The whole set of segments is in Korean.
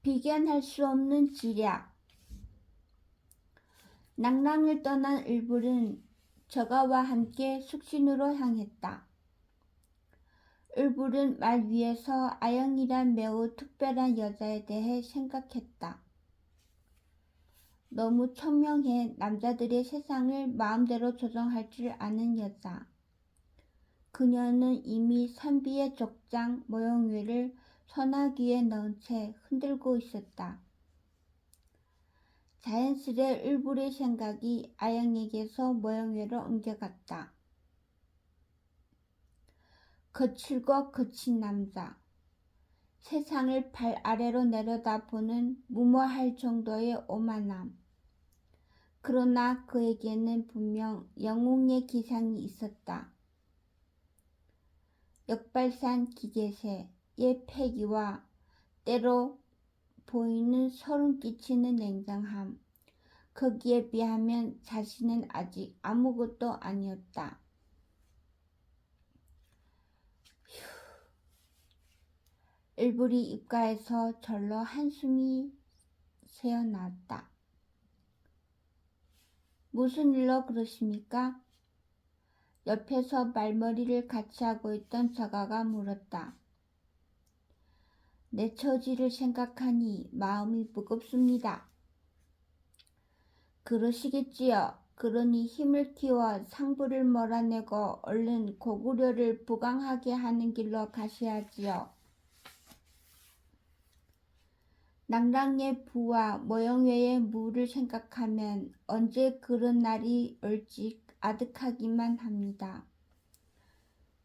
비견할 수 없는 지략. 낭랑을 떠난 을불은 저가와 함께 숙신으로 향했다. 을불은 말 위에서 아영이란 매우 특별한 여자에 대해 생각했다. 너무 청명해 남자들의 세상을 마음대로 조정할 줄 아는 여자. 그녀는 이미 선비의 족장 모형외를 소나귀에 넣은 채 흔들고 있었다. 자연스레 을불의 생각이 아영에게서 모형외로 옮겨갔다. 거칠고 거친 남자. 세상을 발 아래로 내려다보는 무모할 정도의 오만함. 그러나 그에게는 분명 영웅의 기상이 있었다. 역발산 기계세의 패기와 때로 보이는 소름 끼치는 냉정함. 거기에 비하면 자신은 아직 아무것도 아니었다. 을불이 입가에서 절로 한숨이 새어나왔다. 무슨 일로 그러십니까? 옆에서 말머리를 같이 하고 있던 저가가 물었다. 내 처지를 생각하니 마음이 무겁습니다. 그러시겠지요. 그러니 힘을 키워 상부를 몰아내고 얼른 고구려를 부강하게 하는 길로 가셔야지요. 낭랑의 부와 모형외의 무를 생각하면 언제 그런 날이 올지 아득하기만 합니다.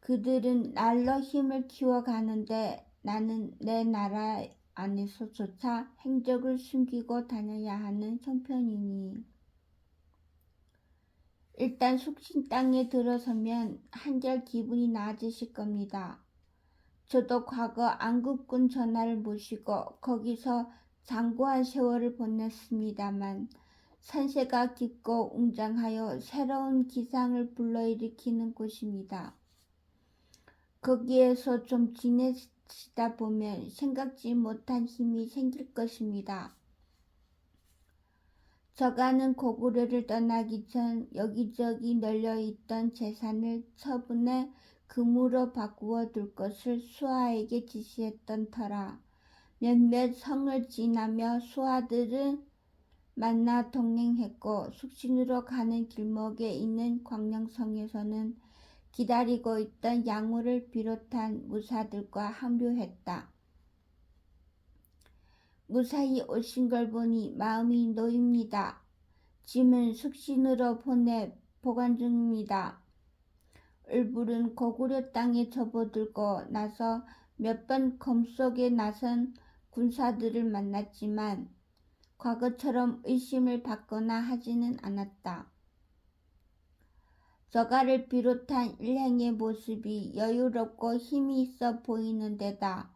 그들은 날로 힘을 키워가는데 나는 내 나라 안에서조차 행적을 숨기고 다녀야 하는 형편이니 일단 숙신 땅에 들어서면 한결 기분이 나아지실 겁니다. 저도 과거 안국군 전하를 모시고 거기서 장구한 세월을 보냈습니다만 산세가 깊고 웅장하여 새로운 기상을 불러일으키는 곳입니다. 거기에서 좀 지내시다 보면 생각지 못한 힘이 생길 것입니다. 저가는 고구려를 떠나기 전 여기저기 널려있던 재산을 처분해 금으로 바꾸어 둘 것을 수하에게 지시했던 터라 몇몇 성을 지나며 수하들은 만나 동행했고 숙신으로 가는 길목에 있는 광령성에서는 기다리고 있던 양우를 비롯한 무사들과 합류했다. 무사히 오신 걸 보니 마음이 놓입니다. 짐은 숙신으로 보내 보관 중입니다. 을불은 고구려 땅에 접어들고 나서 몇 번 검속에 나선 군사들을 만났지만 과거처럼 의심을 받거나 하지는 않았다. 저가를 비롯한 일행의 모습이 여유롭고 힘이 있어 보이는 데다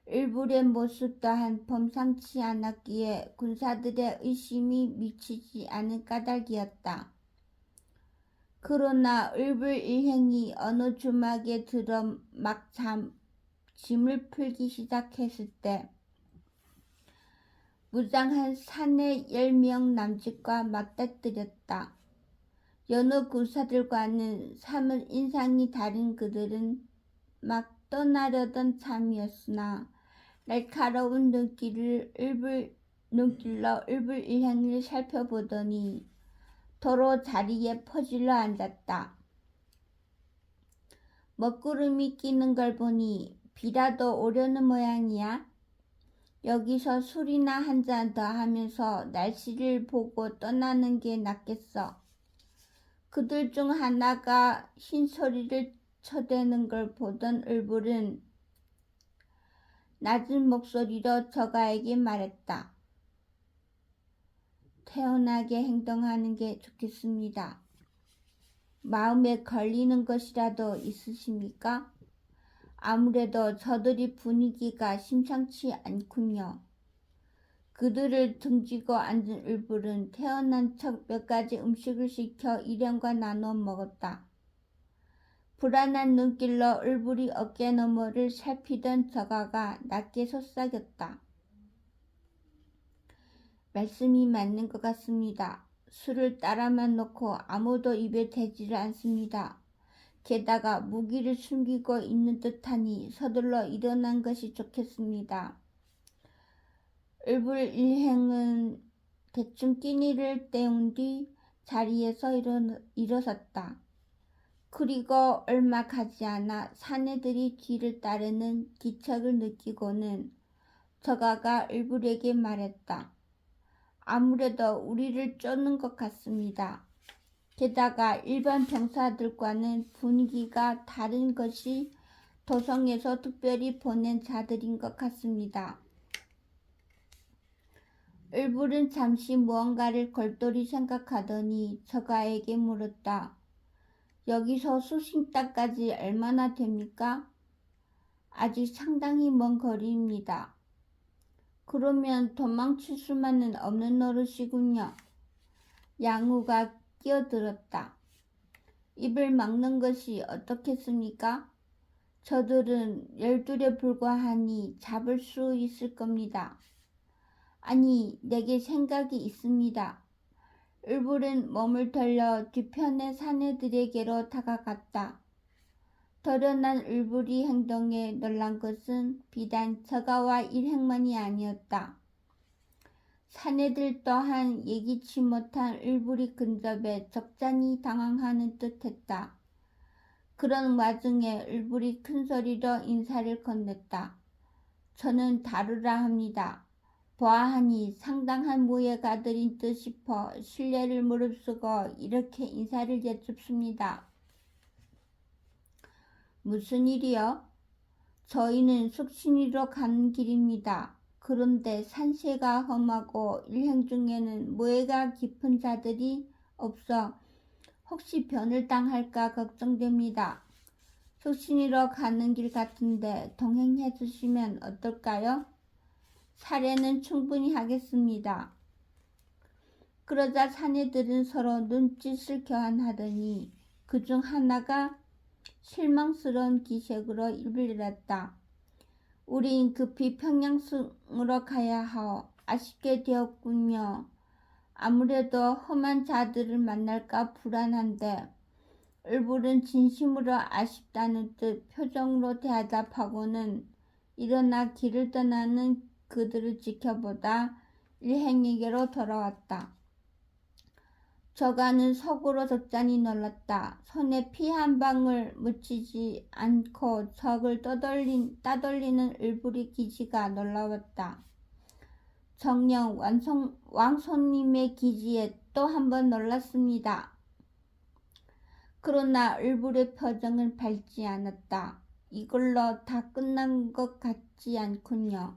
을불의 모습 또한 범상치 않았기에 군사들의 의심이 미치지 않은 까닭이었다. 그러나 을불 일행이 어느 주막에 들어 막 짐을 풀기 시작했을 때 무장한 사내 10명 남짓과 맞닥뜨렸다. 여느 군사들과는 사뭇 인상이 다른 그들은 막 떠나려던 참이었으나 날카로운 눈길로 을불 일행을 살펴보더니 도로 자리에 퍼질러 앉았다. 먹구름이 끼는 걸 보니 비라도 오려는 모양이야. 여기서 술이나 한 잔 더 하면서 날씨를 보고 떠나는 게 낫겠어. 그들 중 하나가 흰소리를 쳐대는 걸 보던 을불은 낮은 목소리로 저가에게 말했다. 태연하게 행동하는 게 좋겠습니다. 마음에 걸리는 것이라도 있으십니까? 아무래도 저들이 분위기가 심상치 않군요. 그들을 등지고 앉은 을불은 태어난 척 몇 가지 음식을 시켜 일행과 나눠 먹었다. 불안한 눈길로 을불이 어깨너머를 살피던 저가가 낮게 속삭였다. 말씀이 맞는 것 같습니다. 술을 따라만 놓고 아무도 입에 대지를 않습니다. 게다가 무기를 숨기고 있는 듯하니 서둘러 일어난 것이 좋겠습니다. 을불일행은 대충 끼니를 때운 뒤 자리에서 일어섰다. 그리고 얼마 가지 않아 사내들이 뒤를 따르는 기척을 느끼고는 저가가 을불에게 말했다. 아무래도 우리를 쫓는 것 같습니다. 게다가 일반 병사들과는 분위기가 다른 것이 도성에서 특별히 보낸 자들인 것 같습니다. 을불은 잠시 무언가를 골똘히 생각하더니 저가에게 물었다. 여기서 수심땅까지 얼마나 됩니까? 아직 상당히 먼 거리입니다. 그러면 도망칠 수만은 없는 노릇이군요. 양우가 끼어들었다. 입을 막는 것이 어떻겠습니까? 저들은 12에 불과하니 잡을 수 있을 겁니다. 아니, 내게 생각이 있습니다. 을불은 몸을 돌려 뒤편의 사내들에게로 다가갔다. 도련한 을불이 행동에 놀란 것은 비단 저가와 일행만이 아니었다. 사내들 또한 예기치 못한 을불이 근접에 적잖이 당황하는 듯했다. 그런 와중에 을불이 큰소리로 인사를 건넸다. 저는 다루라 합니다. 보아하니 상당한 무예가 들인 듯 싶어 실례를 무릅쓰고 이렇게 인사를 여쭙습니다. 무슨 일이요? 저희는 숙신이로 가는 길입니다. 그런데 산세가 험하고 일행 중에는 무예가 깊은 자들이 없어 혹시 변을 당할까 걱정됩니다. 숙신이로 가는 길 같은데 동행해 주시면 어떨까요? 사례는 충분히 하겠습니다. 그러자 사내들은 서로 눈짓을 교환하더니 그중 하나가 실망스러운 기색으로 입을 열었다. 우린 급히 평양성으로 가야 하오. 아쉽게 되었군요. 아무래도 험한 자들을 만날까 불안한데 을불은 진심으로 아쉽다는 듯 표정으로 대답하고는 일어나 길을 떠나는 그들을 지켜보다 일행에게로 돌아왔다. 저가는 속으로 적잖이 놀랐다. 손에 피 한 방울 묻히지 않고 적을 따돌리는 을불의 기지가 놀라웠다. 정녕 왕손님의 기지에 또 한 번 놀랐습니다. 그러나 을불의 표정은 밝지 않았다. 이걸로 다 끝난 것 같지 않군요.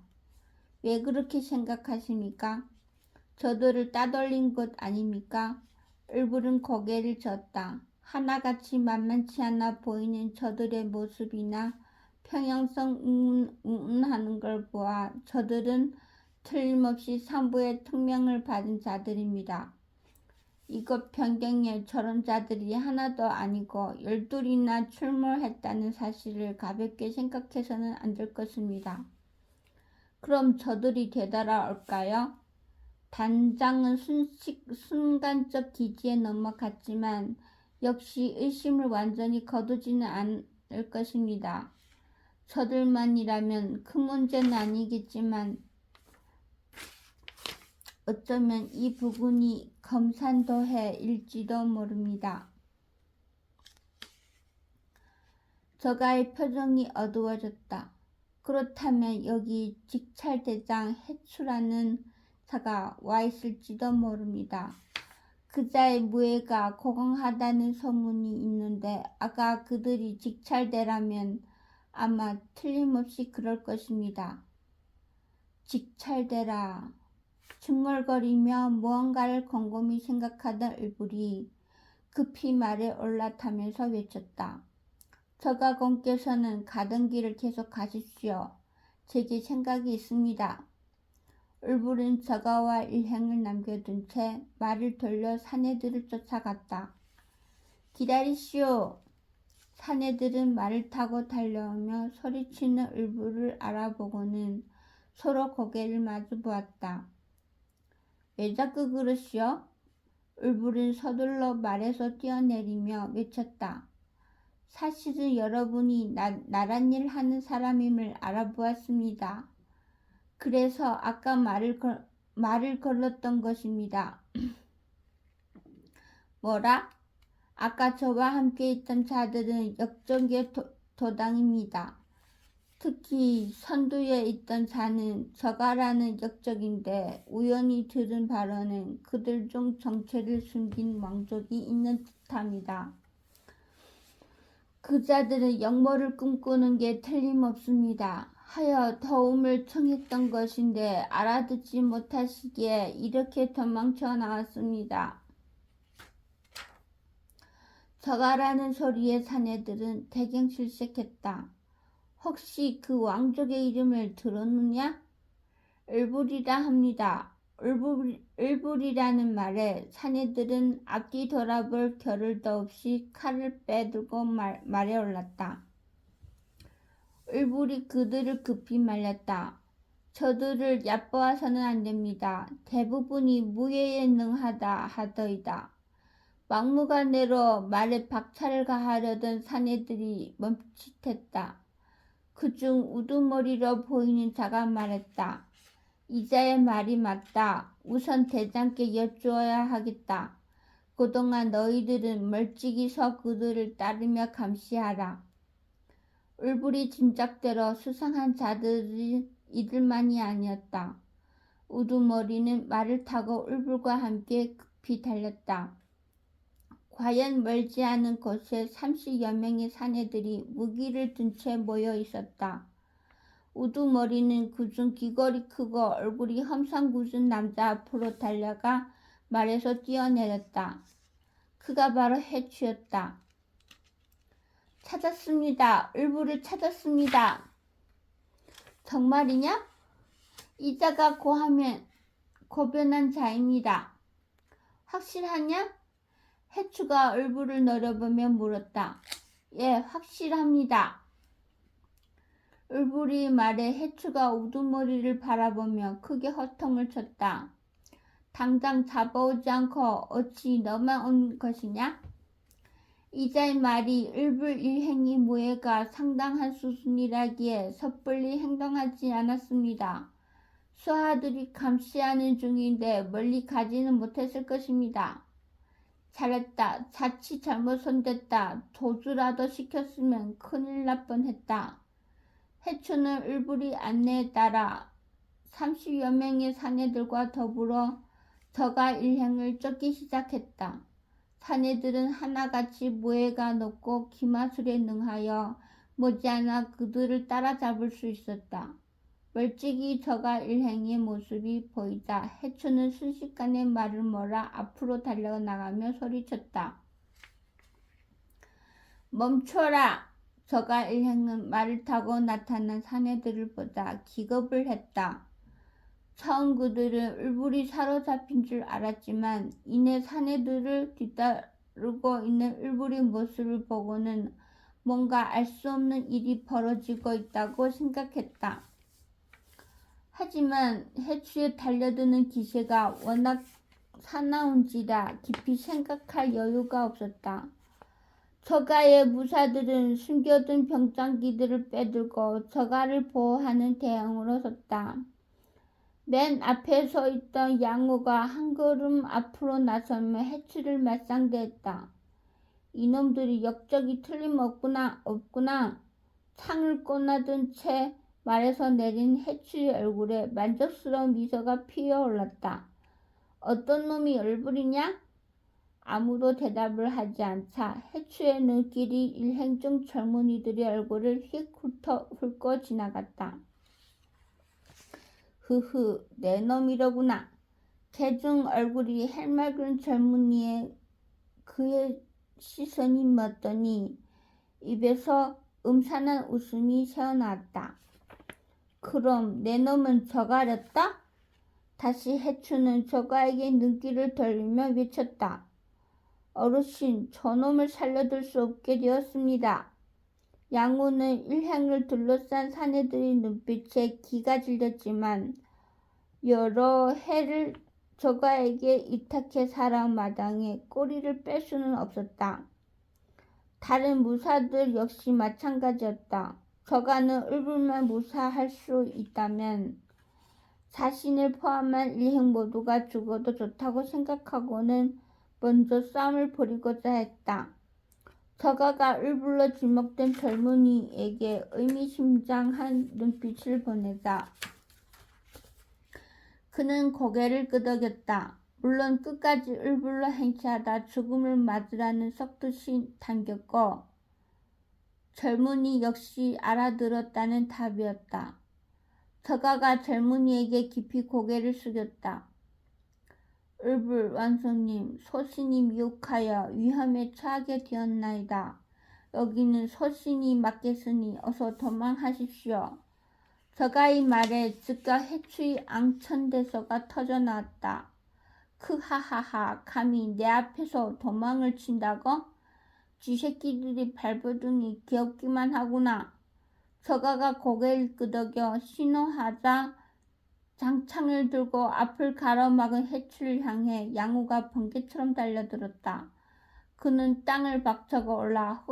왜 그렇게 생각하십니까? 저들을 따돌린 것 아닙니까? 을불은 고개를 젓다. 하나같이 만만치 않아 보이는 저들의 모습이나 평양성 운운하는 걸 보아 저들은 틀림없이 산부의 특명을 받은 자들입니다. 이곳 변경에 저런 자들이 하나도 아니고 12이나 출몰했다는 사실을 가볍게 생각해서는 안 될 것입니다. 그럼 저들이 되돌아올까요? 단장은 순간적 기지에 넘어갔지만 역시 의심을 완전히 거두지는 않을 것입니다. 저들만이라면 큰 문제는 아니겠지만 어쩌면 이 부근이 검산도해일지도 모릅니다. 저가의 표정이 어두워졌다. 그렇다면 여기 직찰대장 해추라는 자가 와 있을지도 모릅니다. 그자의 무예가 고강하다는 소문이 있는데 아까 그들이 직찰대라면 아마 틀림없이 그럴 것입니다. 직찰대라. 중얼거리며 무언가를 곰곰이 생각하던 을불이 급히 말에 올라타면서 외쳤다. 저가공께서는 가던 길을 계속 가십시오. 제게 생각이 있습니다. 을불은 저가와 일행을 남겨둔 채 말을 돌려 사내들을 쫓아갔다. 기다리시오. 사내들은 말을 타고 달려오며 소리치는 을불을 알아보고는 서로 고개를 마주 보았다. 왜 자꾸 그러시오? 울부린 서둘러 말에서 뛰어내리며 외쳤다. 사실은 여러분이 나란 일 하는 사람임을 알아보았습니다. 그래서 아까 말을 걸었던 것입니다. 뭐라? 아까 저와 함께 있던 자들은 역적의 도당입니다. 특히 선두에 있던 자는 저가라는 역적인데 우연히 들은 바로는 그들 중 정체를 숨긴 왕족이 있는 듯합니다. 그 자들은 역모를 꿈꾸는 게 틀림없습니다. 하여 도움을 청했던 것인데 알아듣지 못하시기에 이렇게 도망쳐 나왔습니다. 저가라는 소리에 사내들은 대경실색했다. 혹시 그 왕족의 이름을 들었느냐? 을불이라 합니다. 을불이라는 말에 사내들은 앞뒤 돌아볼 겨를도 없이 칼을 빼들고 말에 올랐다. 을불이 그들을 급히 말렸다. 저들을 얕보아서는 안 됩니다. 대부분이 무예에 능하다 하더이다. 막무가내로 말에 박차를 가하려던 사내들이 멈칫했다. 그중 우두머리로 보이는 자가 말했다. 이자의 말이 맞다. 우선 대장께 여쭈어야 하겠다. 그동안 너희들은 멀찍이 서 그들을 따르며 감시하라. 울불이 짐작대로 수상한 자들이 이들만이 아니었다. 우두머리는 말을 타고 울불과 함께 급히 달렸다. 과연 멀지 않은 곳에 30여 명의 사내들이 무기를 든 채 모여 있었다. 우두머리는 그중 귀걸이 크고 얼굴이 험상궂은 남자 앞으로 달려가 말에서 뛰어내렸다. 그가 바로 해추였다. 찾았습니다. 울불을 찾았습니다. 정말이냐? 이 자가 고변한 자입니다. 확실하냐? 해추가 울불을 노려보며 물었다. 예, 확실합니다. 울불이 말에 해추가 우두머리를 바라보며 크게 허통을 쳤다. 당장 잡아오지 않고 어찌 너만 온 것이냐? 이자의 말이 울불 일행이 무예가 상당한 수준이라기에 섣불리 행동하지 않았습니다. 수하들이 감시하는 중인데 멀리 가지는 못했을 것입니다. 잘했다. 자칫 잘못 손댔다. 도주라도 시켰으면 큰일 날 뻔했다. 해추는 울불이 안내에 따라 30여 명의 사내들과 더불어 저가 일행을 쫓기 시작했다. 사내들은 하나같이 무예가 높고 기마술에 능하여 머지않아 그들을 따라잡을 수 있었다. 멀찍이 저가 일행의 모습이 보이자 해추는 순식간에 말을 몰아 앞으로 달려나가며 소리쳤다. 멈춰라! 저가 일행은 말을 타고 나타난 사내들을 보자 기겁을 했다. 처음 그들은 울불이 사로잡힌 줄 알았지만 이내 사내들을 뒤따르고 있는 울불의 모습을 보고는 뭔가 알 수 없는 일이 벌어지고 있다고 생각했다. 하지만 해추에 달려드는 기세가 워낙 사나운지라 깊이 생각할 여유가 없었다. 저가의 무사들은 숨겨둔 병장기들을 빼들고 저가를 보호하는 대형으로 섰다. 맨 앞에 서 있던 양호가 한 걸음 앞으로 나서며 해추를 맞상대했다. 이놈들이 역적이 틀림없구나. 창을 꼬나든 채 말에서 내린 해추의 얼굴에 만족스러운 미소가 피어올랐다. 어떤 놈이 얼굴이냐? 아무도 대답을 하지 않자 해추의 눈길이 일행 중 젊은이들의 얼굴을 휙 훑고 지나갔다. 흐흐, 내 놈이로구나. 개중 얼굴이 해맑은 젊은이의 그의 시선이 멎더니 입에서 음산한 웃음이 새어나왔다. 그럼 내 놈은 저가렸다? 다시 해추는 저가에게 눈길을 돌리며 외쳤다. 어르신, 저놈을 살려둘 수 없게 되었습니다. 양호는 일행을 둘러싼 사내들의 눈빛에 기가 질렸지만 여러 해를 저가에게 이탁해 살아온 마당에 꼬리를 뺄 수는 없었다. 다른 무사들 역시 마찬가지였다. 저가는 을불만 무사할 수 있다면 자신을 포함한 일행 모두가 죽어도 좋다고 생각하고는 먼저 싸움을 벌이고자 했다. 저가가 을불로 지목된 젊은이에게 의미심장한 눈빛을 보내자 그는 고개를 끄덕였다. 물론 끝까지 을불로 행치하다 죽음을 맞으라는 석뜻이 담겼고 젊은이 역시 알아들었다는 답이었다. 저가가 젊은이에게 깊이 고개를 숙였다. 을불 왕손님, 소신이 미혹하여 위험에 처하게 되었나이다. 여기는 소신이 맡겼으니 어서 도망하십시오. 저가의 말에 즉각 해추의 앙천대소가 터져나왔다. 크하하하, 감히 내 앞에서 도망을 친다고? 쥐새끼들이 발버둥이 귀엽기만 하구나. 저가가 고개를 끄덕여 신호하자 장창을 들고 앞을 가로막은 해추를 향해 양우가 번개처럼 달려들었다. 그는 땅을 박차고 올라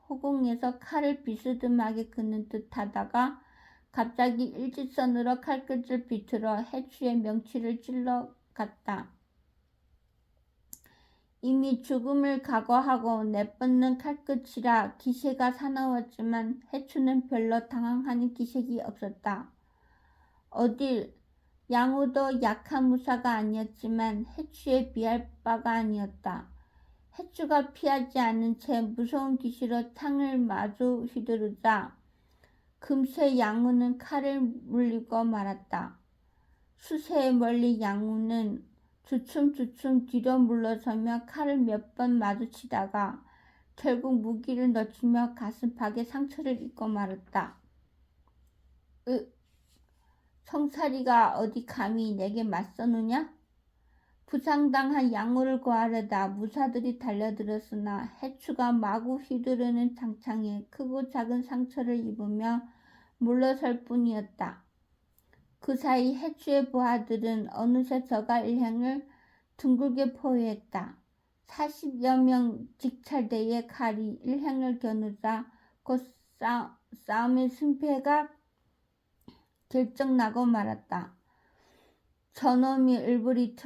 허공에서 칼을 비스듬하게 긋는 듯 하다가 갑자기 일직선으로 칼끝을 비틀어 해추의 명치를 찔러 갔다. 이미 죽음을 각오하고 내뻗는 칼끝이라 기세가 사나웠지만 해추는 별로 당황하는 기색이 없었다. 어딜 양우도 약한 무사가 아니었지만 해추에 비할 바가 아니었다. 해추가 피하지 않은 채 무서운 기세로 창을 마주 휘두르자 금세 양우는 칼을 물리고 말았다. 수세 멀리 양우는 주춤주춤 뒤로 물러서며 칼을 몇 번 마주치다가 결국 무기를 놓치며 가슴팍에 상처를 입고 말았다. 성사리가 어디 감히 내게 맞서느냐? 부상당한 양우를 구하려다 무사들이 달려들었으나 해추가 마구 휘두르는 장창에 크고 작은 상처를 입으며 물러설 뿐이었다. 그 사이 해추의 부하들은 어느새 저가 일행을 둥글게 포위했다. 40여 명 직찰대의 칼이 일행을 겨누자 곧 싸움의 승패가 결정나고 말았다. 저놈이 을불이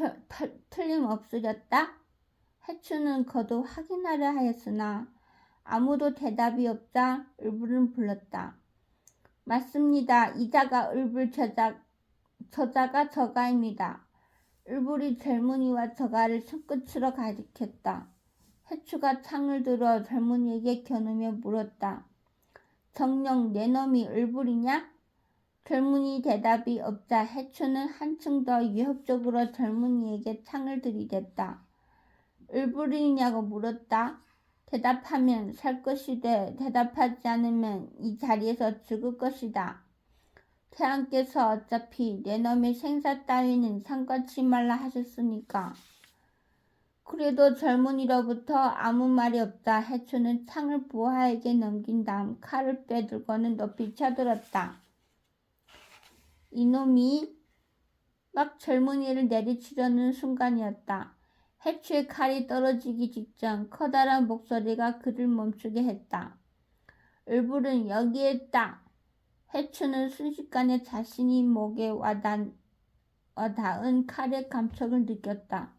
틀림없으렸다? 해추는 거듭 확인하려 하였으나 아무도 대답이 없자 을불은 불렀다. 맞습니다. 이자가 을불, 저자가 저가입니다. 을불이 젊은이와 저가를 손끝으로 가리켰다. 해추가 창을 들어 젊은이에게 겨누며 물었다. 정녕 내 놈이 을불이냐? 젊은이 대답이 없자 해추는 한층 더 위협적으로 젊은이에게 창을 들이댔다. 을불이냐고 물었다. 대답하면 살 것이되 대답하지 않으면 이 자리에서 죽을 것이다. 태양께서 어차피 내 놈의 생사 따위는 상관치 말라 하셨으니까. 그래도 젊은이로부터 아무 말이 없자 해추는 창을 부하에게 넘긴 다음 칼을 빼들고는 높이 쳐들었다. 이놈이 막 젊은이를 내리치려는 순간이었다. 해추의 칼이 떨어지기 직전 커다란 목소리가 그를 멈추게 했다. 을불은 여기에 있다. 해추는 순식간에 자신이 목에 와닿은 칼의 감촉을 느꼈다.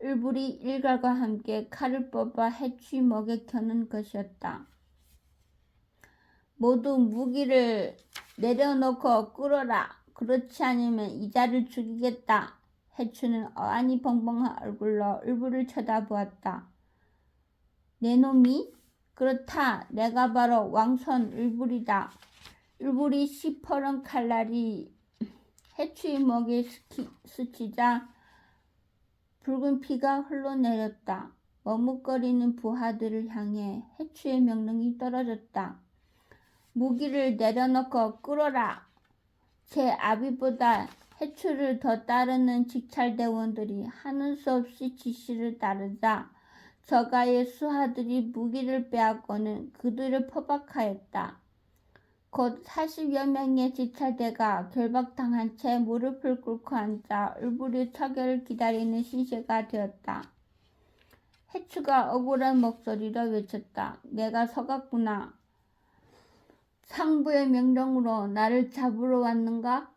을불이 일갈과 함께 칼을 뽑아 해추의 목에 겨눈 것이었다. 모두 무기를 내려놓고 끌어라. 그렇지 않으면 이자를 죽이겠다. 해추는 어안이 벙벙한 얼굴로 을불을 쳐다보았다. 내 놈이? 그렇다. 내가 바로 왕손 을불이다. 을불이 시퍼런 칼날이 해추의 목에 스치자 붉은 피가 흘러내렸다. 머뭇거리는 부하들을 향해 해추의 명령이 떨어졌다. 무기를 내려놓고 끌어라. 제 아비보다 해추를 더 따르는 직찰대원들이 하는 수 없이 지시를 따르자 저가의 수하들이 무기를 빼앗고는 그들을 포박하였다. 곧 40여 명의 지찰대가 결박당한 채 무릎을 꿇고 앉아 울부리 처결을 기다리는 시세가 되었다. 해추가 억울한 목소리로 외쳤다. 내가 속았구나. 상부의 명령으로 나를 잡으러 왔는가?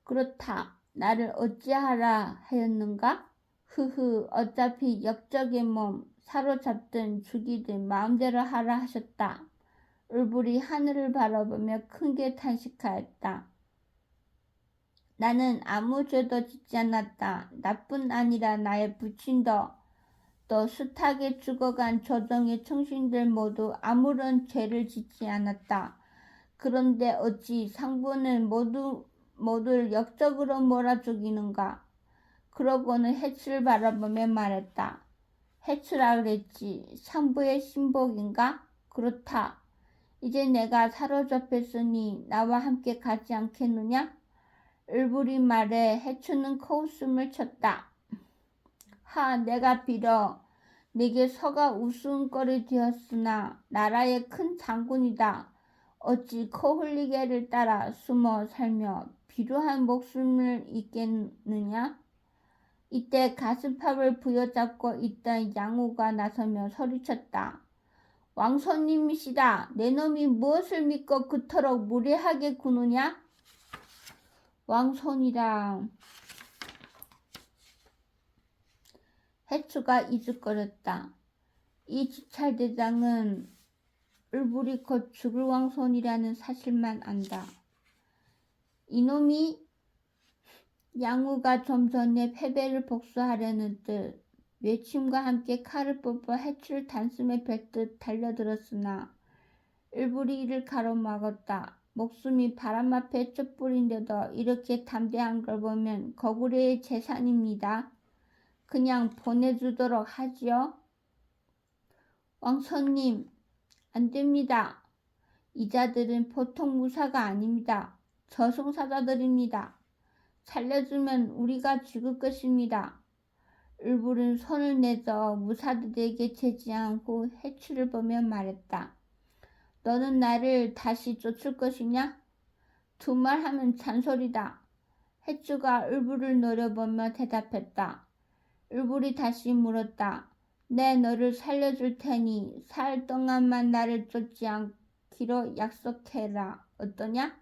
그렇다. 나를 어찌하라 하였는가? 흐흐, 어차피 역적의 몸 사로잡든 죽이든 마음대로 하라 하셨다. 울부리 하늘을 바라보며 크게 탄식하였다. 나는 아무 죄도 짓지 않았다. 나뿐 아니라 나의 부친도 또 숱하게 죽어간 조정의 충신들 모두 아무런 죄를 짓지 않았다. 그런데 어찌 상부는 모두를 역적으로 몰아 죽이는가? 그러고는 해추를 바라보며 말했다. 해추라 그랬지. 상부의 신복인가? 그렇다. 이제 내가 사로잡혔으니 나와 함께 가지 않겠느냐? 울부리 말에 해추는 코웃음을 쳤다. 하, 내가 빌어 내게 서가 웃음거리 되었으나 나라의 큰 장군이다. 어찌 코 흘리게를 따라 숨어 살며 비루한 목숨을 잊겠느냐? 이때 가슴팍을 부여잡고 있던 양우가 나서며 소리쳤다. 왕손님이시다. 내 놈이 무엇을 믿고 그토록 무례하게 구느냐? 왕손이라. 해추가 이죽거렸다. 이 지찰대장은 울부리 곧 죽을 왕손이라는 사실만 안다. 이놈이 양우가 좀 전에 패배를 복수하려는 듯 외침과 함께 칼을 뽑아 해추를 단숨에 뱉듯 달려들었으나 울부리 이를 가로막았다. 목숨이 바람 앞에 촛불인데도 이렇게 담대한 걸 보면 거구려의 재산입니다. 그냥 보내주도록 하지요. 왕손님, 안 됩니다. 이 자들은 보통 무사가 아닙니다. 저승사자들입니다. 살려주면 우리가 죽을 것입니다. 울부리는 손을 내저 무사들에게 제지한 후 해추를 보며 말했다. 너는 나를 다시 쫓을 것이냐? 두 말 하면 잔소리다. 해추가 울부리를 노려보며 대답했다. 울부리 다시 물었다. 내 너를 살려줄 테니 살 동안만 나를 쫓지 않기로 약속해라. 어떠냐?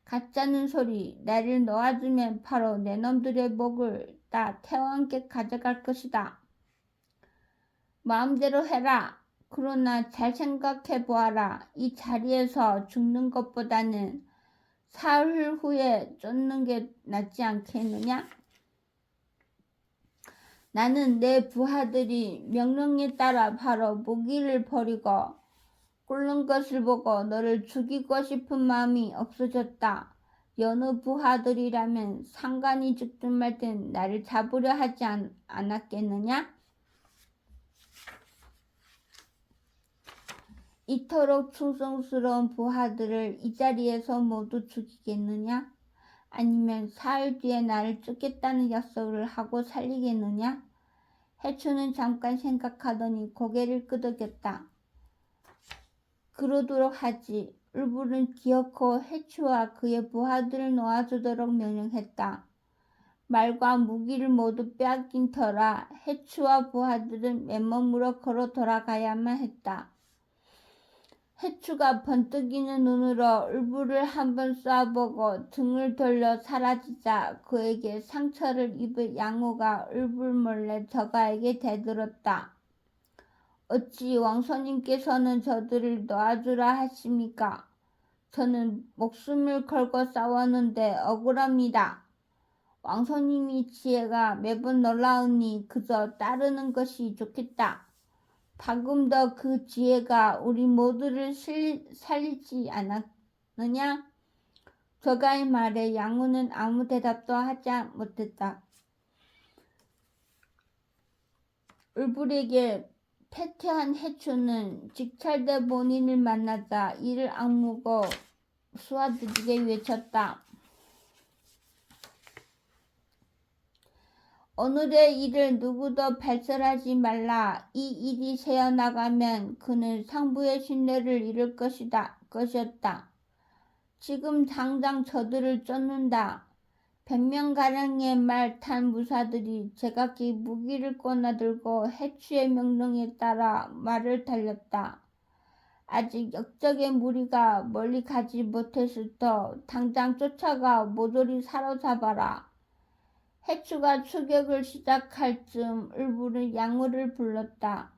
가짜는 소리. 나를 놓아주면 바로 내 놈들의 목을 다 태와 함께 가져갈 것이다. 마음대로 해라. 그러나 잘 생각해 보아라. 이 자리에서 죽는 것보다는 사흘 후에 쫓는 게 낫지 않겠느냐? 나는 내 부하들이 명령에 따라 바로 무기를 버리고 꿇는 것을 보고 너를 죽이고 싶은 마음이 없어졌다. 여느 부하들이라면 상관이 죽든 말든 나를 잡으려 하지 않았겠느냐? 이토록 충성스러운 부하들을 이 자리에서 모두 죽이겠느냐? 아니면 사흘 뒤에 나를 쫓겠다는 약속을 하고 살리겠느냐? 해추는 잠깐 생각하더니 고개를 끄덕였다. 그러도록 하지. 울부리는 기어코 해추와 그의 부하들을 놓아주도록 명령했다. 말과 무기를 모두 빼앗긴 터라 해추와 부하들은 맨몸으로 걸어 돌아가야만 했다. 해추가 번뜩이는 눈으로 울부리를 한번 쏴보고 등을 돌려 사라지자 그에게 상처를 입은 양우가 울부리 몰래 저가에게 대들었다. 어찌 왕손님께서는 저들을 놓아주라 하십니까? 저는 목숨을 걸고 싸웠는데 억울합니다. 왕손님이 지혜가 매번 놀라우니 그저 따르는 것이 좋겠다. 방금 더 그 지혜가 우리 모두를 살리지 않았느냐? 저가의 말에 양우는 아무 대답도 하지 못했다. 울부리에게 패퇴한 해추는 직찰대 본인을 만나자 이를 악물고 수아들에게 외쳤다. 오늘의 일을 누구도 발설하지 말라. 이 일이 새어나가면 그는 상부의 신뢰를 잃을 것이었다. 지금 당장 저들을 쫓는다. 100명가량의 말 탄 무사들이 제각기 무기를 꺼내들고 해추의 명령에 따라 말을 달렸다. 아직 역적의 무리가 멀리 가지 못했을 터 당장 쫓아가 모조리 사로잡아라. 해추가 추격을 시작할 즈음 을불은 양호를 불렀다.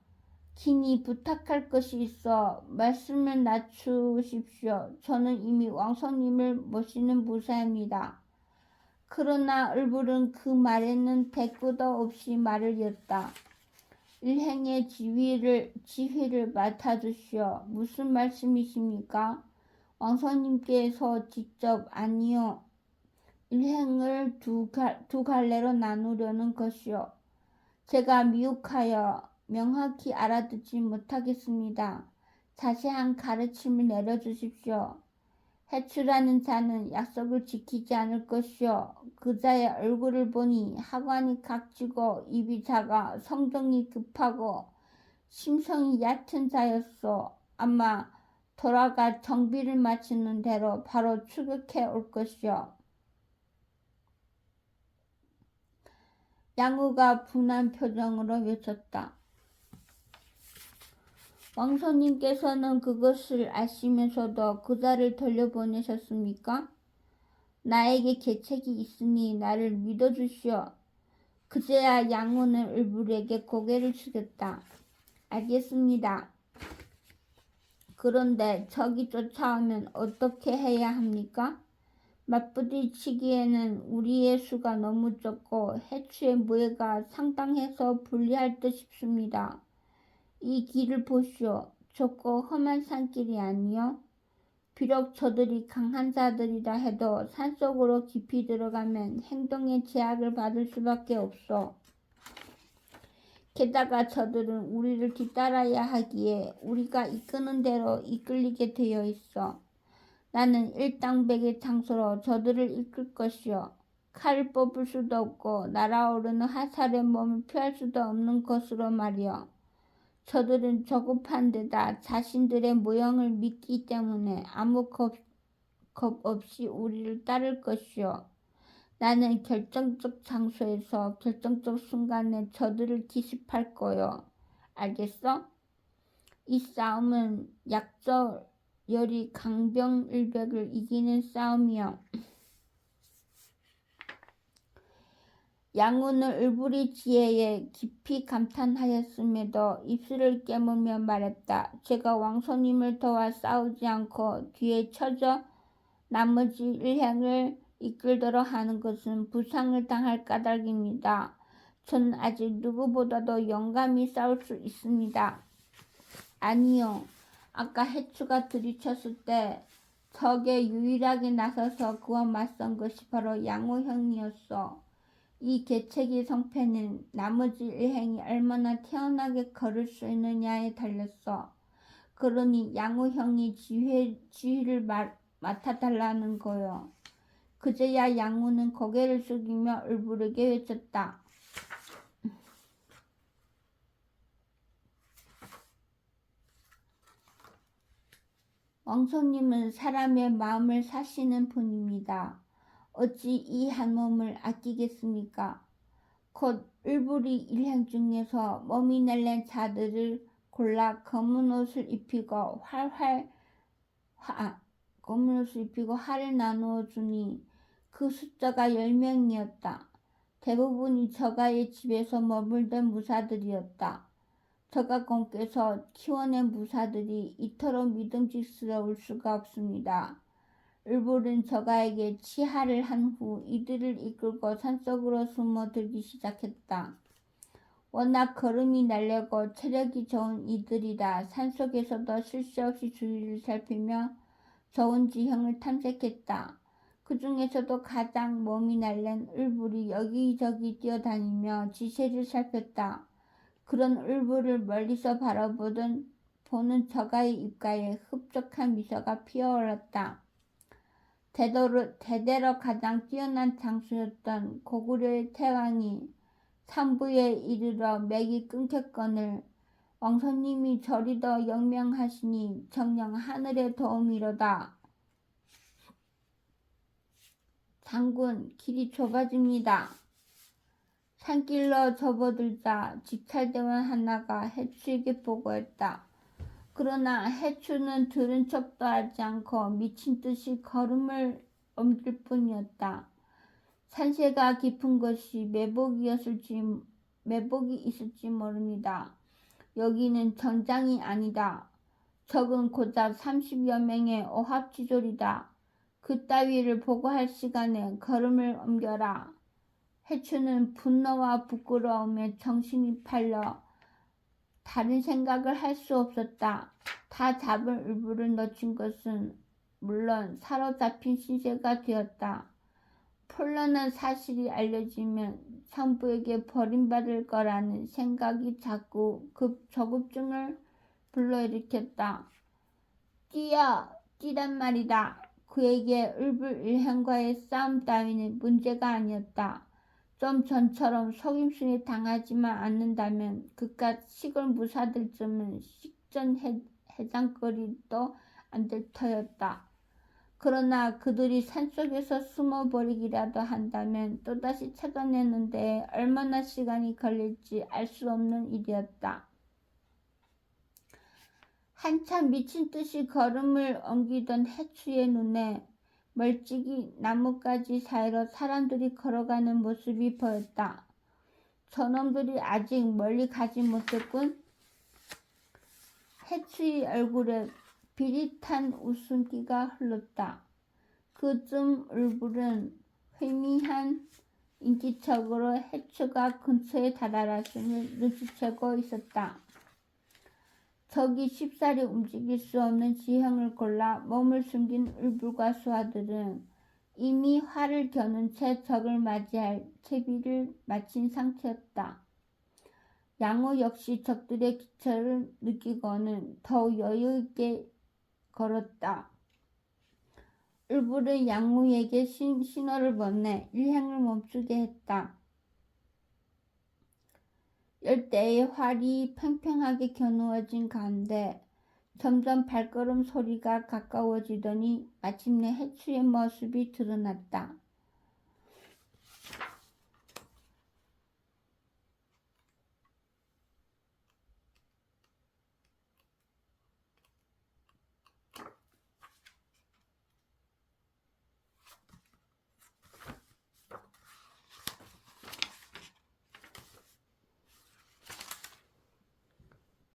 긴히 부탁할 것이 있어 말씀을 낮추십시오. 저는 이미 왕손님을 모시는 무사입니다. 그러나 을불은 그 말에는 대꾸도 없이 말을 이었다. 일행의 지휘를 맡아주시오. 무슨 말씀이십니까? 왕손님께서 직접 아니요. 일행을 두 갈래로 나누려는 것이요. 제가 미혹하여 명확히 알아듣지 못하겠습니다. 자세한 가르침을 내려주십시오. 해추라는 자는 약속을 지키지 않을 것이요. 그 자의 얼굴을 보니 하관이 각지고 입이 작아 성정이 급하고 심성이 얕은 자였소. 아마 돌아가 정비를 마치는 대로 바로 추격해 올 것이요. 양우가 분한 표정으로 외쳤다. 왕손님께서는 그것을 아시면서도 그자를 돌려보내셨습니까? 나에게 계책이 있으니 나를 믿어주시오. 그제야 양우는 을불에게 고개를 숙였다. 알겠습니다. 그런데 적이 쫓아오면 어떻게 해야 합니까? 맞부딪히기에는 우리의 수가 너무 적고 해추의 무게가 상당해서 불리할 듯 싶습니다. 이 길을 보시오. 좁고 험한 산길이 아니요. 비록 저들이 강한 자들이라 해도 산속으로 깊이 들어가면 행동에 제약을 받을 수밖에 없소. 게다가 저들은 우리를 뒤따라야 하기에 우리가 이끄는 대로 이끌리게 되어 있어. 나는 일당백의 장소로 저들을 이끌 것이요. 칼을 뽑을 수도 없고 날아오르는 화살에 몸을 피할 수도 없는 것으로 말이요. 저들은 조급한 데다 자신들의 모형을 믿기 때문에 아무 겁 없이 우리를 따를 것이요. 나는 결정적 장소에서 결정적 순간에 저들을 기습할 거요. 알겠어? 이 싸움은 약저열이 강병일백을 이기는 싸움이요. 양우는 을불의 지혜에 깊이 감탄하였음에도 입술을 깨물며 말했다. 제가 왕손님을 도와 싸우지 않고 뒤에 쳐져 나머지 일행을 이끌도록 하는 것은 부상을 당할 까닭입니다. 저는 아직 누구보다도 용감히 싸울 수 있습니다. 아니요. 아까 해추가 들이쳤을 때 적에 유일하게 나서서 그와 맞선 것이 바로 양우 형이었어. 이 계책의 성패는 나머지 일행이 얼마나 태연하게 걸을 수 있느냐에 달렸어. 그러니 양우 형이 지휘를 맡아달라는 거요. 그제야 양우는 고개를 숙이며 을불에게 외쳤다. 왕손님은 사람의 마음을 사시는 분입니다. 어찌 이 한 몸을 아끼겠습니까? 곧 을불이 일행 중에서 몸이 날랜 자들을 골라 검은 옷을 입히고 활을 나누어 주니 그 숫자가 10명이었다. 대부분이 저가의 집에서 머물던 무사들이었다. 저가공께서 키워낸 무사들이 이토록 믿음직스러울 수가 없습니다. 을불은 저가에게 치하를 한 후 이들을 이끌고 산속으로 숨어들기 시작했다. 워낙 걸음이 날려고 체력이 좋은 이들이라 산속에서도 쉴 새 없이 주위를 살피며 좋은 지형을 탐색했다. 그 중에서도 가장 몸이 날랜 을불이 여기저기 뛰어다니며 지세를 살폈다. 그런 을불을 멀리서 보는 저가의 입가에 흡족한 미소가 피어올랐다. 대대로 가장 뛰어난 장수였던 고구려의 태왕이 산부에 이르러 맥이 끊겼거늘 왕손님이 저리 더 영명하시니 정녕 하늘의 도움이로다. 장군, 길이 좁아집니다. 산길로 접어들자 직찰대원 하나가 해추에게 보고했다. 그러나 해추는 들은 척도 하지 않고 미친 듯이 걸음을 옮길 뿐이었다. 산세가 깊은 것이 매복이 있을지 모릅니다. 여기는 전장이 아니다. 적은 고작 30여 명의 오합지졸이다. 그따위를 보고할 시간에 걸음을 옮겨라. 해추는 분노와 부끄러움에 정신이 팔려 다른 생각을 할 수 없었다. 다 잡은 울부를 놓친 것은 물론 사로잡힌 신세가 되었다. 폴란한 사실이 알려지면 산부에게 버림받을 거라는 생각이 자꾸 저급증을 불러일으켰다. 뛰란 말이다. 그에게 을불일행과의 싸움 따위는 문제가 아니었다. 좀 전처럼 속임수에 당하지만 않는다면 그깟 시골 무사들쯤은 식전 해장거리도 안 될 터였다. 그러나 그들이 산속에서 숨어버리기라도 한다면 또다시 찾아내는 데 얼마나 시간이 걸릴지 알 수 없는 일이었다. 한참 미친 듯이 걸음을 옮기던 해추의 눈에 멀찍이 나뭇가지 사이로 사람들이 걸어가는 모습이 보였다. 저놈들이 아직 멀리 가지 못했군. 해추의 얼굴에 비릿한 웃음기가 흘렀다. 그쯤 울불은 회미한 인기척으로 해추가 근처에 다다랐음을 눈치채고 있었다. 적이 쉽사리 움직일 수 없는 지형을 골라 몸을 숨긴 울불과 수하들은 이미 활을 겨눈 채 적을 맞이할 채비를 마친 상태였다. 양호 역시 적들의 기척을 느끼고는 더욱 여유있게 걸었다. 울불은 양무에게 신호를 보내 일행을 멈추게 했다. 열대의 활이 팽팽하게 겨누어진 가운데 점점 발걸음 소리가 가까워지더니 마침내 해추의 모습이 드러났다.